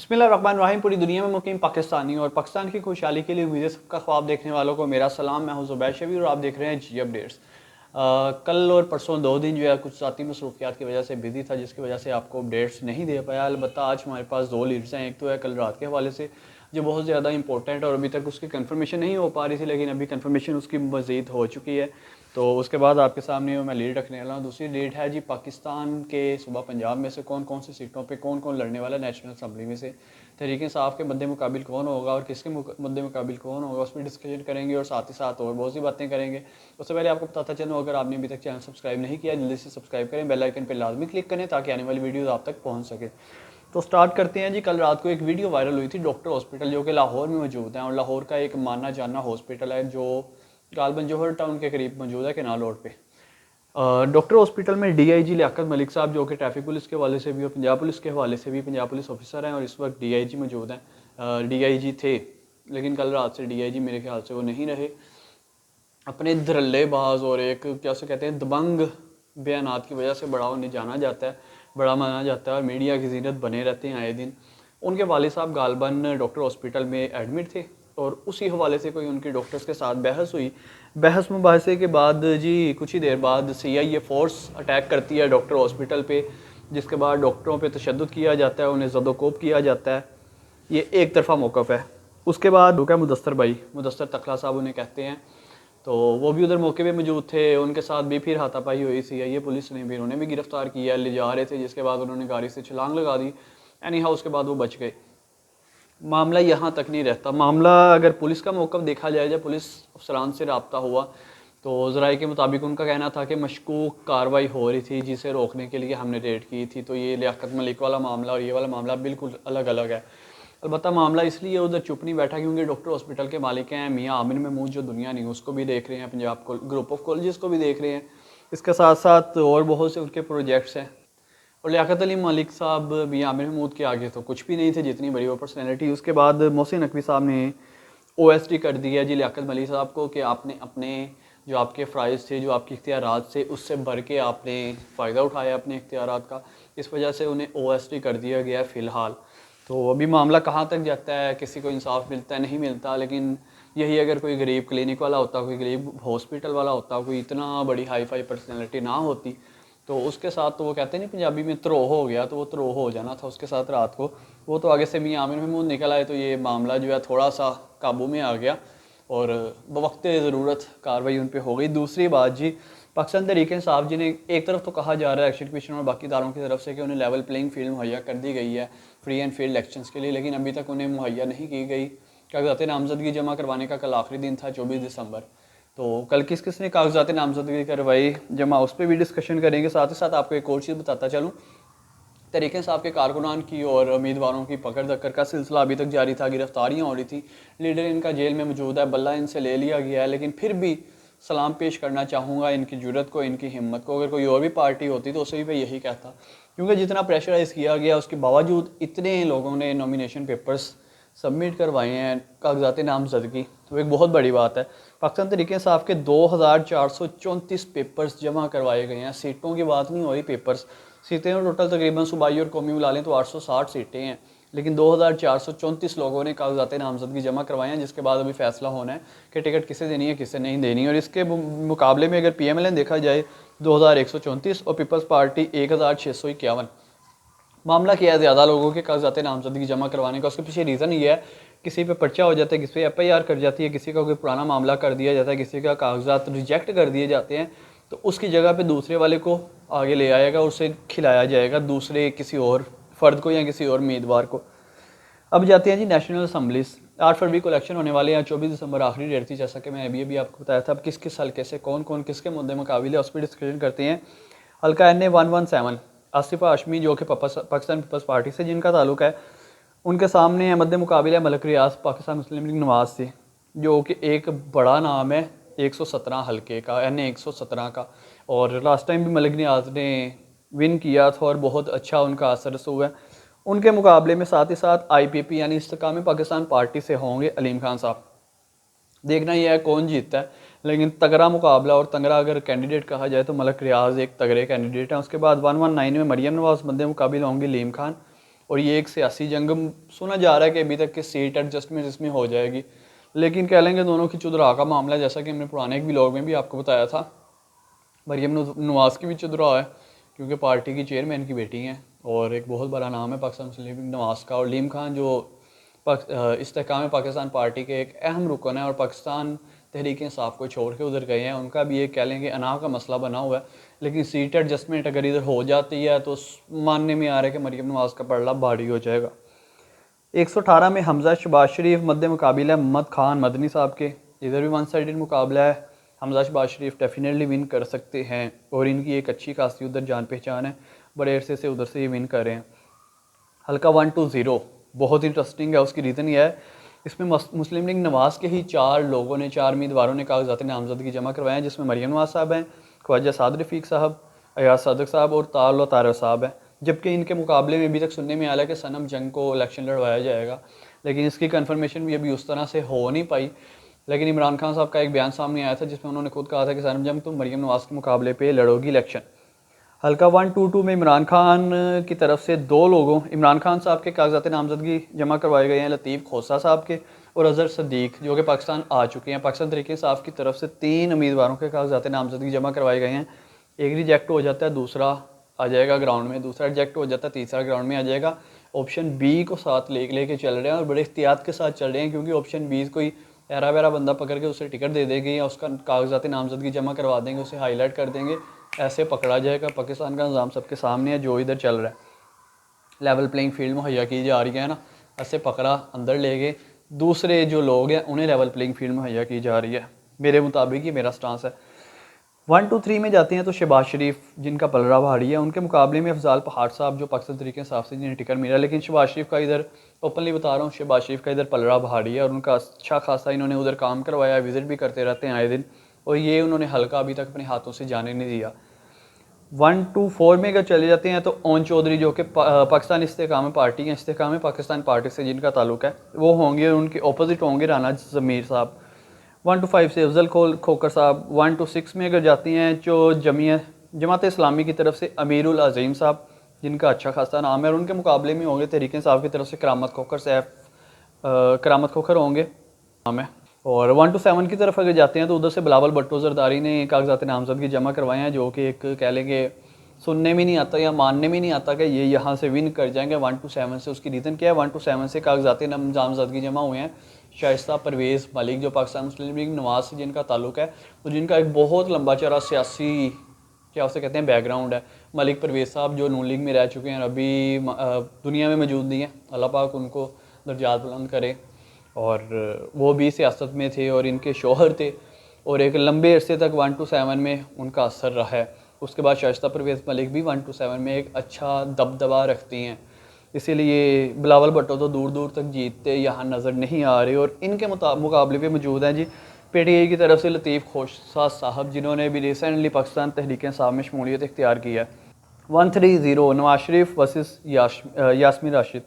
बिस्मिल्लाहिर्रहमानिर्रहीम। पूरी दुनिया में मुकीम पाकिस्तानी और पाकिस्तान की खुशहाली के लिए उम्मीदें सबका ख्वाब देखने वालों को मेरा सलाम। मैं हूं ज़ुबैर शबीर और आप देख रहे हैं जी अपडेट्स। कल और परसों 2 दिन जो है कुछ ज़ाती मसरूफियात की वजह से बिजी था, जिसकी वजह से आपको अपडेट्स नहीं दे पाया। अलबत्ता आज हमारे पास 2 लीड्स हैं। एक तो है कल रात के हवाले से जो बहुत ज़्यादा इंपॉर्टेंट और अभी तक उसकी कंफर्मेशन नहीं हो पा रही थी, लेकिन अभी कंफर्मेशन उसकी मज़ीद हो चुकी है, तो उसके बाद आपके सामने मैं लीड रखने वाला हूँ। दूसरी लीड है जी पाकिस्तान के सूबा पंजाब में से कौन कौन सी सीटों पे कौन कौन लड़ने वाला नेशनल असम्बली में से, तहरीक इंसाफ के मद्दे मुकाबिल कौन होगा और किसके मद्दे मुकाबिल कौन होगा, उस पर डिस्कशन करेंगे और साथ ही साथ और बहुत सी बातें करेंगे। उससे पहले आपको बताता चलूँ, अगर आपने अभी तक चैनल सब्सक्राइब नहीं किया जल्दी से सब्सक्राइब करें, बेल आइकन पर लाजमी क्लिक करें ताकि आने वाली वीडियोज़ आप तक पहुँच सके। तो स्टार्ट करते हैं जी। कल रात को एक वीडियो वायरल हुई थी डॉक्टर हॉस्पिटल जो कि लाहौर में मौजूद है, और लाहौर का एक माना जाना हॉस्पिटल है जो गालबन जौहर टाउन के करीब मौजूद है, केनाल रोड पे। डॉक्टर हॉस्पिटल में डीआईजी लियाकत मलिक साहब जो कि ट्रैफिक पुलिस के हवाले से भी और पंजाब पुलिस के हवाले से भी पंजाब पुलिस ऑफिसर हैं और इस वक्त डीआईजी मौजूद हैं। डीआईजी थे लेकिन कल रात से डीआईजी मेरे ख्याल से वो नहीं रहे। अपने धड़ल्लेबाज और एक क्या उसे कहते हैं दबंग बयानात की वजह से बड़ा उन्हें जाना जाता है, बड़ा माना जाता है और मीडिया की जीनत बने रहते हैं आए दिन। उनके वालिद साहब गालबन डॉक्टर हॉस्पिटल में एडमिट थे और उसी हवाले से कोई उनकी डॉक्टर्स के साथ बहस हुई। बहस मुबाहसे के बाद जी कुछ ही देर बाद CIA फोर्स अटैक करती है डॉक्टर हॉस्पिटल पे, जिसके बाद डॉक्टरों पे तशद्दुद किया जाता है, उन्हें ज़दोकोब किया जाता है। ये एक तरफा मौक़िफ़ है। उसके बाद रुका मुदस्सर भाई, मुदस्सर तखला साहब उन्हें कहते हैं, तो वो भी उधर मौके पे मौजूद थे। उनके साथ भी फिर हाथापाई हुई। CIA पुलिस ने भी उन्हें भी गिरफ्तार किया, ले जा रहे थे, जिसके बाद उन्होंने गाड़ी से छलांग लगा दी। एनी हाउ उसके बाद वो बच गए। मामला यहाँ तक नहीं रहता। मामला अगर पुलिस का मौक़िफ़ देखा जाए, जब पुलिस अफसरान से रब्ता हुआ तो ज़राए के मुताबिक उनका कहना था कि मशकूक कार्रवाई हो रही थी जिसे रोकने के लिए हमने रेड की थी। तो ये लियाकत मलिक वाला मामला और ये वाला मामला बिल्कुल अलग अलग है। अलबत्ता मामला इसलिए उधर चुप नहीं बैठा क्योंकि डॉक्टर हॉस्पिटल के मालिक हैं मियाँ आमिर महमूद, जो दुनिया न्यूज़ को भी देख रहे हैं, पंजाब ग्रुप ऑफ कॉलेजेस को भी देख रहे हैं, इसके साथ साथ और बहुत से उनके प्रोजेक्ट्स हैं। और लियाकत अली मलिक साहब मियाँ आमिर महमूद के आगे तो कुछ भी नहीं थे, जितनी बड़ी वो पर्सनैलिटी। उसके बाद मोहसिन नकवी साहब ने OSD कर दिया जी लियाकत मलिक साहब को कि आपने अपने जो आपके फ़राइज़ थे, जो आपके इख्तियारात से उससे भर के आपने फ़ायदा उठाया अपने इख्तियारात का, इस वजह से उन्हें OSD कर दिया गया फ़िलहाल। तो अभी मामला कहाँ तक जाता है, किसी को इंसाफ मिलता है नहीं मिलता, लेकिन यही अगर कोई गरीब क्लिनिक वाला होता, कोई गरीब हॉस्पिटल वाला होता, कोई इतना बड़ी हाई फाई पर्सनैलिटी ना होती, तो उसके साथ तो वो कहते नहीं पंजाबी में त्रोह हो गया, तो वो त्रोह हो जाना था उसके साथ रात को। वो तो आगे से मियाँ आमिर महमूद निकल आए तो ये मामला जो है थोड़ा सा काबू में आ गया और बवक्त ज़रूरत कार्रवाई उन पर हो गई। दूसरी बात जी, पाकिस्तान तहरीक इंसाफ जी ने एक तरफ तो कहा जा रहा है इलेक्शन कमीशन और बाकी इदारों की तरफ से कि उन्हें लेवल प्लेइंग फील्ड मुहैया कर दी गई है फ्री एंड फेयर इलेक्शंस के लिए, लेकिन अभी तक उन्हें मुहैया नहीं की गई। कागजात नामजदगी जमा करवाने का कल आखिरी दिन था 24 दिसंबर। तो कल किस किस ने कागजात नामजदगी करवाई जमा, उस पर भी डिस्कशन करेंगे। साथ ही साथ आपको एक और चीज़ बताता चलूँ, तहरीक इंसाफ के कारकुनान की और उम्मीदवारों की पकड़ धक्कर का सिलसिला अभी तक जारी था, गिरफ्तारियाँ हो रही थी। लीडर इनका जेल में मौजूद है, बल्ला इनसे ले लिया गया है, लेकिन फिर भी सलाम पेश करना चाहूँगा इनकी जुर्रत को, इनकी हिम्मत को। अगर कोई और भी पार्टी होती तो उसे भी मैं यही कहता, क्योंकि जितना प्रेशराइज़ किया गया उसके बावजूद इतने लोगों ने नॉमिनेशन पेपर्स सबमिट करवाए हैं कागजात नामजदगी, तो एक बहुत बड़ी बात है। पाकिस्तान तहरीक इंसाफ के 2434 पेपर्स जमा करवाए गए हैं। सीटों की बात नहीं हो रही, पेपर्स सीटें टोटल तकरीबन सूबाई और कौमी मिला लें तो 860 सीटें हैं, लेकिन 2434 लोगों ने कागजात नामजदगी जमा करवाए हैं, जिसके बाद अभी फैसला होना है कि टिकट किसे देनी है किसे नहीं देनी। और इसके मुकाबले में अगर PMLN देखा जाए 2134 और पीपल्स पार्टी 1651। मामला क्या है, ज़्यादा लोगों के कागजात नामजदगी जमा करवाने का। उसके पीछे रीज़न ये है, किसी पे पर्चा हो जाता है, किसी पे FIR कर जाती है, किसी का कोई पुराना मामला कर दिया जाता है, किसी का कागजात रिजेक्ट कर दिए जाते हैं, तो उसकी जगह पे दूसरे वाले को आगे ले आएगा, उसे खिलाया जाएगा दूसरे किसी और फ़र्द को या किसी और उम्मीदवार को। अब जाते हैं जी नेशनल असम्बलीज। 8 फरवरी को इलेक्शन होने वाले हैं, 24 दिसंबर आखिरी डेट थी, जैसा कि मैं अभी आपको बताया था। अब किस किस हल्के से कौन कौन किसके मुद्दे मुकाबिल है उस पर डिस्कशन करते हैं। हल्का NA 117 आसिफा हाशमी जो कि पाकिस्तान पीपल्स पार्टी से जिनका ताल्लुक है, उनके सामने मद्दे मुकाबिले मलक रियाज पाकिस्तान मुस्लिम लीग नवाज से, जो कि एक बड़ा नाम है 117 हल्के का, NA 117 का। और लास्ट टाइम भी मलक रियाज ने विन किया था और बहुत अच्छा उनका असर रसूख है। उनके मुकाबले में साथ ही साथ IPP यानी इस्तेकाम पाकिस्तान पार्टी से होंगे अलीम खान साहब। देखना यह है कौन जीतता है, लेकिन तगड़ा मुकाबला। और तगड़ा अगर कैंडिडेट कहा जाए तो मलक रियाज एक तगड़े कैंडिडेट हैं। उसके बाद 119 में मरियम नवाज मद्दे मुकाबिल होंगे लीम खान, और ये एक सियासी जंग सुना जा रहा है कि अभी तक के सीट एडजस्टमेंट इसमें हो जाएगी, लेकिन कह लेंगे दोनों की चुदरा का मामला है, जैसा कि हमने पुराने एक व्लॉग में भी आपको बताया था। मरीम नवाज़ की भी चुदरा है क्योंकि पार्टी की चेयरमैन की बेटी हैं और एक बहुत बड़ा नाम है पाकिस्तान मुस्लिम लीग नवाज़ का। और लीम खान जो इस्तेहकाम पाकिस्तान पार्टी के एक अहम रुकन है और पाकिस्तान तहरीक इंसाफ को छोड़ के उधर गए हैं, उनका भी एक कह लें कि अना का मसला बना हुआ है। लेकिन सीट एडजस्टमेंट अगर इधर हो जाती है तो मानने में आ रहा है कि मरीम नवाज़ का पड़ला भारी हो जाएगा। 118 में हमजा शहबाज शरीफ मद्द मुकाबिला है मोहम्मद खान मदनी साहब के। इधर भी वन साइडेड मुकाबला है, हमजा शहबाज शरीफ डेफिनेटली विन कर सकते हैं और इनकी एक अच्छी खासी उधर जान पहचान है, बड़े अरसे से उधर से ये विन कर रहे हैं। हल्का 1-2-0 बहुत इंटरेस्टिंग है, उसकी रीज़न यह है इसमें मुस्लिम लीग नवाज़ के ही 4 लोगों ने 4 उम्मीदवारों ने कागजात नामजदगी जमा करवाए हैं, जिसमें मरीम नवाज़ साहब हैं, ख्वाजा साद रफ़ीक साहब, अयाज सदक साहब और ताल तारव साहब हैं। जबकि इनके मुकाबले में अभी तक सुनने में आया है कि सनम जंग को इलेक्शन लड़वाया जाएगा, लेकिन इसकी कन्फर्मेशन भी अभी उस तरह से हो नहीं पाई। लेकिन इमरान खान साहब का एक बयान सामने आया था जिसमें उन्होंने खुद कहा था कि सनम जंग तुम मरीम नवाज़ के मुकाबले पे लड़ोगी इलेक्शन। हल्का 1-2-2 में इमरान खान की तरफ से 2 लोगों, इमरान खान साहब के कागजात नामजदगी जमा करवाए गए हैं, लतीफ़ खोसा साहब के और अज़हर सदीक जो कि पाकिस्तान आ चुके हैं। पाकिस्तान तहरीक इंसाफ की तरफ से 3 उम्मीदवारों के कागजात नामजदगी जमा करवाए गए हैं। एक रिजेक्ट हो जाता है, दूसरा आ जाएगा ग्राउंड में, दूसरा रिजेक्ट हो जाता है, तीसरा ग्राउंड में आ जाएगा। ऑप्शन बी को साथ लेके चल रहे हैं और बड़े एहतियात के साथ चल रहे हैं, क्योंकि ऑप्शन बी कोई ऐरा वैरा बंदा पकड़ के उसे टिकट दे देंगे या उसका कागजात नामजदगी जमा करवा देंगे, उसे हाईलाइट कर देंगे, ऐसे पकड़ा जाएगा। पाकिस्तान का निज़ाम सबके सामने है, जो इधर चल रहा है लेवल प्लेइंग फील्ड मुहैया की जा रही है ना, ऐसे पकड़ा अंदर ले गए, दूसरे जो लोग हैं उन्हें लेवल प्लेइंग फील्ड मुहैया की जा रही है। मेरे मुताबिक ये मेरा स्टांस है। 1-2-3 में जाते हैं तो शहबाज शरीफ जिनका पलड़ा भारी है, उनके मुकाबले में अफजाल पहाड़ साहब जो पाकिस्तान तरीके हिसाब से जिन्हें टिकट मिला, लेकिन शहबाज शरीफ का इधर ओपनली बता रहा हूँ, शहबाज शरीफ का इधर पलड़ा भारी है और उनका अच्छा खासा इन्होंने उधर काम करवाया, विजिट भी करते रहते हैं आए दिन, और ये उन्होंने हल्का अभी तक अपने हाथों से जाने नहीं दिया। 1-2-4 में अगर चले जाते हैं तो ओन चौधरी जो कि पाकिस्तान इस्तेहकाम पार्टी है, इस्तेहकाम पाकिस्तान पार्टी से जिनका ताल्लुक है, वो होंगे, उनके अपोजिट होंगे राना ज़मीर साहब। 1-5 से अफजल खोकर साहब। 1-6 में अगर जाती हैं जो जमात इस्लामी की तरफ से अमीरुल अज़ीम साहब जिनका अच्छा खासा नाम है, और उनके मुकाबले में होंगे तहरीक इंसाफ की तरफ से करामत खोखर होंगे नाम है। और 1-7 की तरफ अगर जाते हैं तो उधर से बिलावल भुट्टो जरदारी ने कागजात नामजदगी जमा करवाए हैं, जो कि एक कह लेंगे सुनने में नहीं आता या मानने में नहीं आता कि ये यहाँ से विन कर जाएंगे 1-7 से। उसकी रीज़न क्या है? 1-7 से कागजात नामजदगी जमा हुए हैं शाइस्ता परवेज़ मलिक जो पाकिस्तान मुस्लिम लीग नवाज़ से जिनका ताल्लुक है, तो जिनका एक बहुत लंबा चौड़ा सियासी क्या उसे कहते हैं बैकग्राउंड है। मलिक परवेज़ साहब जो नून लीग में रह चुके हैं, अभी दुनिया में मौजूद नहीं है, अल्लाह पाक उनको दर्जात बुलंद करे, और वो भी सियासत में थे और इनके शोहर थे और एक लंबे अरसे तक 1-7 में उनका असर रहा है। उसके बाद शाइस्ता परवेज़ मलिक भी 1-7 में एक अच्छा दबदबा रखती हैं, इसीलिए बिलावल भुट्टो तो दूर दूर तक जीतते यहाँ नज़र नहीं आ रहे। और इनके मुकाबले पे मौजूद हैं जी पीटीआई की तरफ से लतीफ़ खोसा साहब, जिन्होंने भी रिसेंटली पाकिस्तान तहरीक इंसाफ में शमूलियत इख्तियार की है। 1-3-0 नवाज शरीफ वर्सेस यास्मीन राशिद।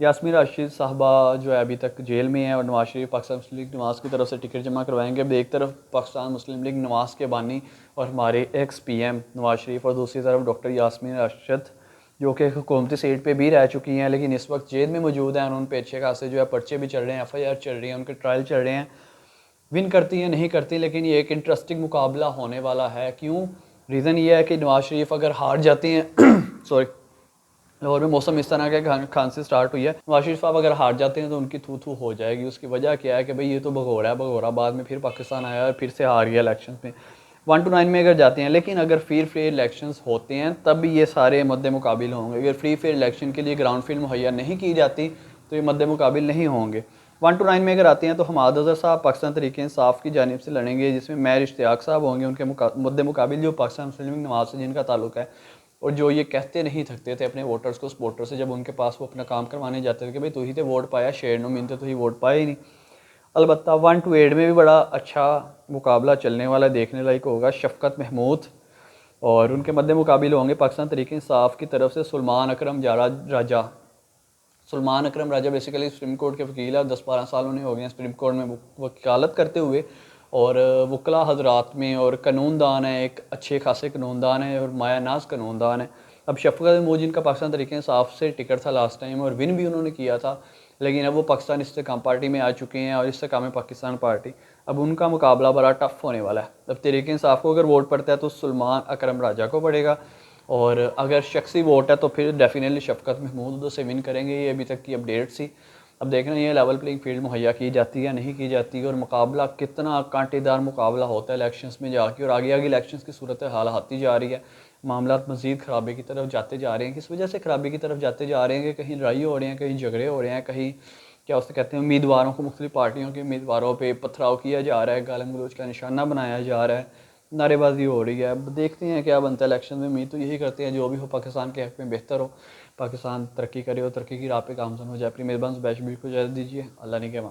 यास्मीन राशिद साहबा जो है अभी तक जेल में है और नवाज शरीफ पाकिस्तान मुस्लिम लीग नवाज़ की तरफ से टिकट जमा करवाएंगे। अब एक तरफ पाकिस्तान मुस्लिम लीग नवाज़ के बानी और हमारे एक्स PM नवाज शरीफ, और दूसरी तरफ डॉक्टर यास्मीन राशिद जो कि हुकूमती सीट पे भी रह चुकी हैं लेकिन इस वक्त जेल में मौजूद हैं, और उन पे अच्छे खासे जो है पर्चे भी चल रहे हैं, FIR चल रही है, उनके ट्रायल चल रहे हैं। विन करती हैं नहीं करती, लेकिन ये एक इंटरेस्टिंग मुकाबला होने वाला है। क्यों? रीज़न ये है कि नवाज शरीफ अगर हार जाती हैं सॉरी, लाहौर में मौसम इस तरह का खांसी स्टार्ट हुई है, नवाज शरीफ साहब अगर हार जाते हैं तो उनकी थू थू हो जाएगी। उसकी वजह क्या है कि भाई ये तो भगोड़ा है, भगोड़ा बाद में फिर पाकिस्तान आया और फिर से हार गया इलेक्शन में। 1-9 में अगर जाते हैं, लेकिन अगर फ्री फेयर इलेक्शंस होते हैं तब ये सारे मद्दे मुकाबिल होंगे। अगर फ्री फेयर इलेक्शन के लिए ग्राउंड फील्ड मुहैया नहीं की जाती तो ये मद्दे मुकाबिल नहीं होंगे। 1-9 में अगर आते हैं तो हमाद अज़हर साहब पाकिस्तान तहरीक इंसाफ की जानिब से लड़ेंगे, जिसमें मैर इश्तियाक साहब होंगे उनके मद्दे मुकाबिल जो पाकिस्तान मुस्लिम लीग नवाज़ से जिनका ताल्लुक है, और जो ये कहते नहीं थकते थे अपने वोटर्स को, सपोर्टर से, जब उनके पास वो अपना काम करवाने जाते थे कि भाई तू ही तो वोट पाया, शेर नो मिनते तो ही वोट पाए ही नहीं। अलबत्ता 1-8 में भी बड़ा अच्छा मुकाबला चलने वाला, देखने लायक होगा। शफकत महमूद और उनके मद्दे मुकाबिल होंगे पाकिस्तान तहरीक इंसाफ की तरफ से सुलेमान अकरम राजा। सुलेमान अकरम राजा बेसिकली सुप्रीम कोर्ट के वकील है, 10-12 साल उन्हें हो गए हैं सुप्रीम कोर्ट में वकालत करते हुए, और वकला हजरात में और कानूनदान है, एक अच्छे खासे कानूनदान है और माया नाज कानूनदान है। अब शफकत महमूद जिनका पाकिस्तान तरीके इंसाफ से टिकट था लास्ट टाइम और विन भी उन्होंने किया था, लेकिन अब वो पाकिस्तान इस्तेकाम पार्टी में आ चुके हैं और इस्तेकाम पाकिस्तान पार्टी, अब उनका मुकाबला बड़ा टफ होने वाला है। अब तरीके इंसाफ को अगर वोट पड़ता है तो सुलेमान अकरम राजा को पड़ेगा, और अगर शख्सी वोट है तो फिर डेफिनेटली शफकत महमूद उसे विन करेंगे। ये अभी तक की अपडेट थी। अब देखना ये लेवल प्लेइंग फील्ड मुहैया की जाती है या नहीं की जाती है, और मुकाबला कितना कांटेदार मुकाबला होता है इलेक्शंस में जाके, और आगे आगे इलेक्शंस की सूरत हाल आती जा रही है, मामला मज़ीद ख़राबी की तरफ जाते जा रहे हैं। किस वजह से ख़राबी की तरफ जाते जा रहे हैं कि कहीं लड़ाई हो रही हैं, कहीं झगड़े हो रहे हैं, कहीं क्या उससे कहते हैं उम्मीदवारों को, मुख्तलिफ पार्टियों के उम्मीदवारों पर पथराव किया जा रहा है, गालिम गलौज का निशाना बनाया जा रहा है, नारेबाजी हो रही है। अब देखते हैं क्या बनता है इलेक्शन में। उम्मीद तो यही करते हैं जो भी हो पाकिस्तान के हक़ में बेहतर हो, पाकिस्तान तरक्की करे और तरक्की की राह पे गामज़न हो जाए। अपनी मेज़बान ज़ुबैर शबीर को इजाज़त दीजिए। अल्लाह ने के अमान।